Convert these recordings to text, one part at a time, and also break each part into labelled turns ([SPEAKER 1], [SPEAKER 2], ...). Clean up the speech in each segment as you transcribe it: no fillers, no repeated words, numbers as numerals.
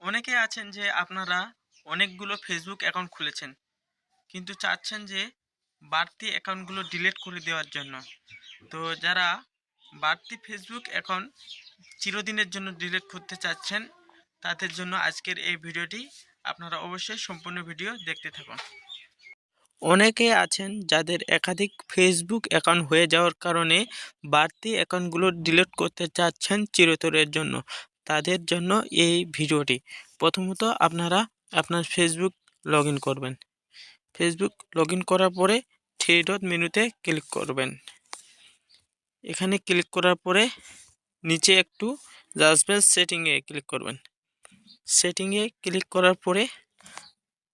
[SPEAKER 1] অনেকে আছেন যে আপনারা অনেকগুলো ফেসবুক অ্যাকাউন্ট খুলেছেন, কিন্তু চাচ্ছেন যে বাড়তি অ্যাকাউন্টগুলো ডিলিট করে দেওয়ার জন্য। তো যারা বাড়তি ফেসবুক অ্যাকাউন্ট চিরদিনের জন্য ডিলিট করতে চাচ্ছেন, তাদের জন্য আজকের এই ভিডিওটি। আপনারা অবশ্যই সম্পূর্ণ ভিডিও দেখতে থাকুন। অনেকে আছেন যাদের একাধিক ফেসবুক অ্যাকাউন্ট হয়ে যাওয়ার কারণে বাড়তি অ্যাকাউন্টগুলো ডিলিট করতে চাচ্ছেন চিরতরের জন্য। তাদের জন্য এই ভিডিওটি। প্রথমত আপনারা আপনার ফেসবুক লগ ইন করবেন। ফেসবুক লগ ইন করার পরে থ্রি ডট মেনুতে ক্লিক করবেন। এখানে ক্লিক করার পরে নিচে একটু আসবেন, সেটিংয়ে ক্লিক করবেন। সেটিংয়ে ক্লিক করার পরে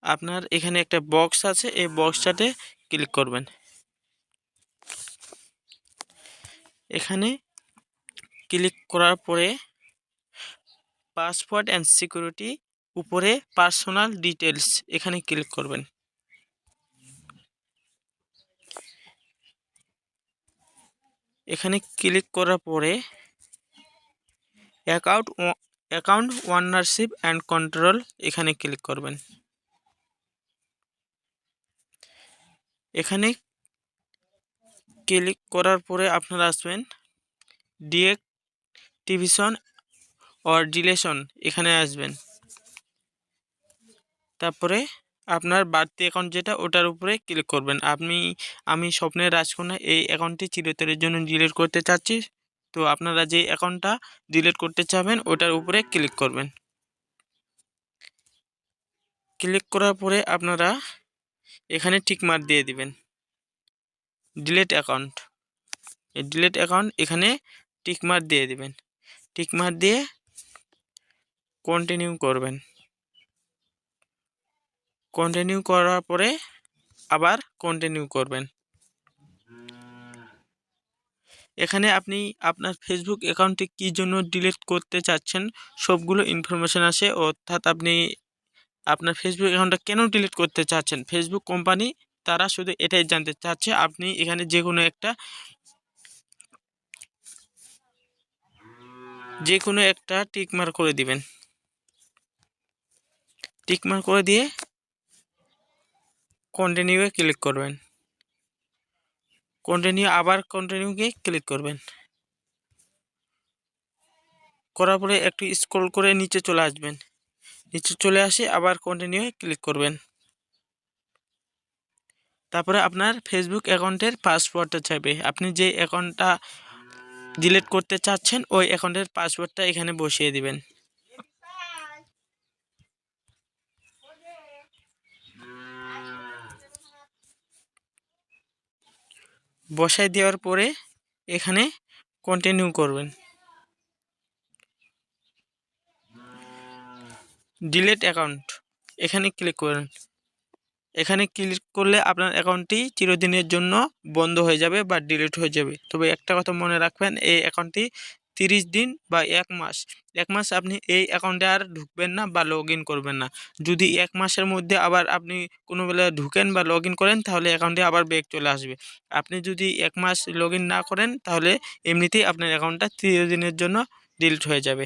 [SPEAKER 1] আপনার এখানে একটা বক্স আছে, এই বক্সটাতে ক্লিক করবেন। এখানে ক্লিক করার পরে পাসওয়ার্ড অ্যান্ড সিকিউরিটি উপরে পার্সোনাল ডিটেলস এখানে ক্লিক করবেন। এখানে ক্লিক করার পরে অ্যাকাউন্ট ওনারশিপ অ্যান্ড কন্ট্রোল এখানে ক্লিক করবেন। এখানে ক্লিক করার পরে আপনারা আসবেন ডিএক্টিভেশন অর ডিলেশন, এখানে আসবেন। তারপরে আপনার বাড়তি অ্যাকাউন্ট যেটা ওটার উপরে ক্লিক করবেন। আমি স্বপ্নের রাজকন্যা এই অ্যাকাউন্টটি চিরতরের জন্য ডিলিট করতে চাচ্ছি। তো আপনারা যে অ্যাকাউন্টটা ডিলিট করতে চাবেন ওটার উপরে ক্লিক করবেন। ক্লিক করার পরে আপনারা এখানে টিক মার্ক দিয়ে দিবেন ডিলিট অ্যাকাউন্ট। এই ডিলিট অ্যাকাউন্ট এখানে টিক মার্ক দিয়ে দিবেন। টিক মার্ক দিয়ে কন্টিনিউ করবেন। কন্টিনিউ করার পরে আবার কন্টিনিউ করবেন। এখানে আপনি আপনার ফেসবুক অ্যাকাউন্টটি কী জন্য ডিলিট করতে চাচ্ছেন সবগুলো ইনফরমেশান আসে, অর্থাৎ আপনি আপনার ফেসবুক অ্যাকাউন্টটা কেন ডিলিট করতে চাচ্ছেন। ফেসবুক কোম্পানি তারা শুধু এটাই জানতে চাচ্ছে। আপনি এখানে যে কোনো একটা টিকমার্ক করে দিবেন। টিকমার্ক করে দিয়ে কন্টিনিউয়ে ক্লিক করবেন। আবার কন্টিনিউকে ক্লিক করবেন। করার পরে একটু স্ক্রল করে নিচে চলে আসবেন। নিচে চলে আসে আবার কন্টিনিউয়ে ক্লিক করবেন। তারপরে আপনার ফেসবুক অ্যাকাউন্টের পাসওয়ার্ডটা চাইবে। আপনি যে অ্যাকাউন্টটা ডিলিট করতে চাচ্ছেন ওই অ্যাকাউন্টের পাসওয়ার্ডটা এখানে বসিয়ে দিবেন। বসাই দেওয়ার পরে এখানে কন্টিনিউ করবেন। ডিলিট অ্যাকাউন্ট এখানে ক্লিক করবেন। এখানে ক্লিক করলে আপনার অ্যাকাউন্টটি চিরদিনের জন্য বন্ধ হয়ে যাবে বা ডিলিট হয়ে যাবে। তবে একটা কথা মনে রাখবেন, এই অ্যাকাউন্টটি 30 দিন বা 1 মাস আপনি এই অ্যাকাউন্টে আর ঢুকবেন না বা লগ ইন করবেন না। যদি 1 মাসের মধ্যে আবার আপনি কোনো বেলা ঢুকেন বা লগ ইন করেন তাহলে অ্যাকাউন্টে আবার ব্যাক চলে আসবে। আপনি যদি 1 মাস লগ ইন না করেন তাহলে এমনিতেই আপনার অ্যাকাউন্টটা 30 দিনের জন্য ডিলিট হয়ে যাবে।